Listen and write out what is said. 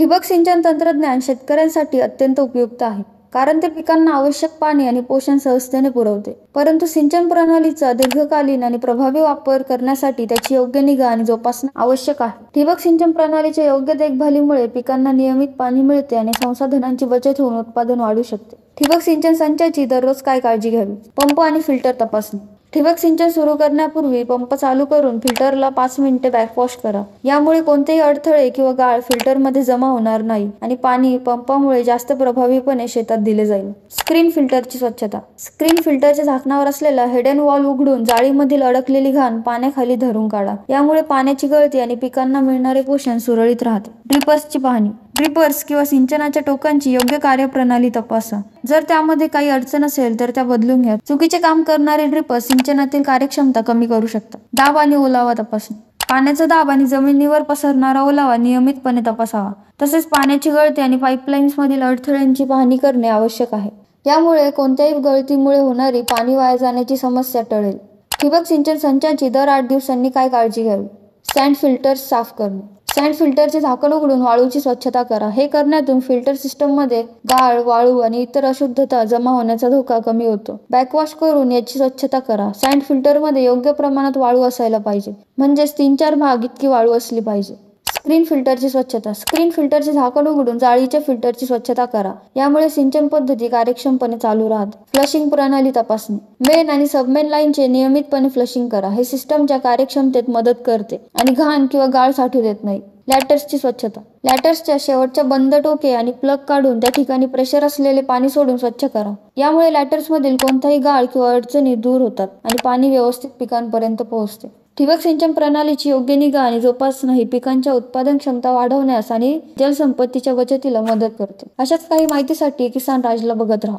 ठिबक सिंचन तंत्रज्ञान शेतकऱ्यांसाठी अत्यंत उपयुक्त आहे, कारण ते पिकांना आवश्यक पाणी आणि पोषण सहजतेने पुरवते. परंतु सिंचन प्रणालीचा दीर्घकालीन आणि प्रभावी वापर करण्यासाठी त्याची योग्य निगा आणि जोपासना आवश्यक आहे. ठिबक सिंचन प्रणालीच्या योग्य देखभालीमुळे पिकांना नियमित पाणी मिळते आणि संसाधनांची बचत होऊन उत्पादन वाढू शकते. ठिबक सिंचन संचाची दररोज काय काळजी घ्यावी? पंप आणि फिल्टर तपासणी. ठिबक सिंचन सुरू करण्यापूर्वी पंप चालू करून फिल्टरला 5 मिनिटे बॅकवॉश करा. यामुळे कोणतेही अडथळे किंवा गाळ फिल्टरमध्ये जमा होणार नाही आणि पाणी पंपामुळे जास्त प्रभावीपणे शेतात दिले जाईल. स्क्रीन फिल्टरची स्वच्छता. स्क्रीन फिल्टरच्या झाकणावर असलेला हिडन वॉल्व उघडून जाळीमधील अडकलेली घाण पाण्याखाली धरून काढा. यामुळे पाण्याची गळती आणि पिकांना मिळणारे पोषण सुरळीत राहते. ड्रिपर्सची पाहणी. ड्रिपर्स किंवा सिंचनाच्या टोकांची योग्य कार्यप्रणाली तपासा. जर त्यामध्ये काही अडचण असेल तर त्या बदलून घ्या. चुकीचे काम करणारे ड्रिपर्स सिंचनातील कार्यक्षमता कमी करू शकतात. दाब आणि ओलावा तपासणी. पाण्याचा दाब आणि जमिनीवर पसरणारा ओलावा नियमितपणे तपासावा. तसेच पाण्याची गळती आणि पाईपलाईन्समधील अडथळ्यांची पाहणी करणे आवश्यक आहे. यामुळे कोणत्याही गळतीमुळे होणारी पाणी वाया जाण्याची समस्या टळेल. ठिबक सिंचन संचाची दर 8 दिवसांनी काय काळजी घ्यावी? सँड फिल्टर्स साफ करणे. सँड फिल्टरचे झाकण उघडून वाळूची स्वच्छता करा. हे करण्यातून फिल्टर सिस्टममध्ये गाळ, वाळू आणि इतर अशुद्धता जमा होण्याचा धोका कमी होतो. बॅकवॉश करून याची स्वच्छता करा. सँड फिल्टरमध्ये योग्य प्रमाणात वाळू असायला पाहिजे, म्हणजेच 3-4 भाग इतकी वाळू असली पाहिजे. स्क्रीन फिल्टरची स्वच्छता. स्क्रीन फिल्टरचे झाकण उघडून जाळीच्या फिल्टरची स्वच्छता करा. यामुळे सिंचन पद्धती कार्यक्षमपणे चालू राहते. फ्लशिंग प्रणाली तपासणी. मेन आणि सबमेन लाईनचे नियमितपणे फ्लशिंग करा. हे सिस्टमच्या कार्यक्षमतेत मदत करते आणि घाण किंवा गाळ साठू देत नाही. लॅटर्सची स्वच्छता. लॅटर्सच्या शेवटच्या बंद टोके आणि प्लग काढून त्या ठिकाणी प्रेशर असलेले पाणी सोडून स्वच्छ करा. यामुळे लॅटर्समधील कोणताही गाळ किंवा अडचणी दूर होतात आणि पाणी व्यवस्थित पिकांपर्यंत पोहोचते. ठिबक सिंचन प्रणालीची योग्य निगा आणि जोपासना ही पिकांच्या उत्पादन क्षमता वाढवण्यास आणि जलसंपत्तीच्या बचतीला मदत करते. अशाच काही माहितीसाठी किसान राजला बघत राहा.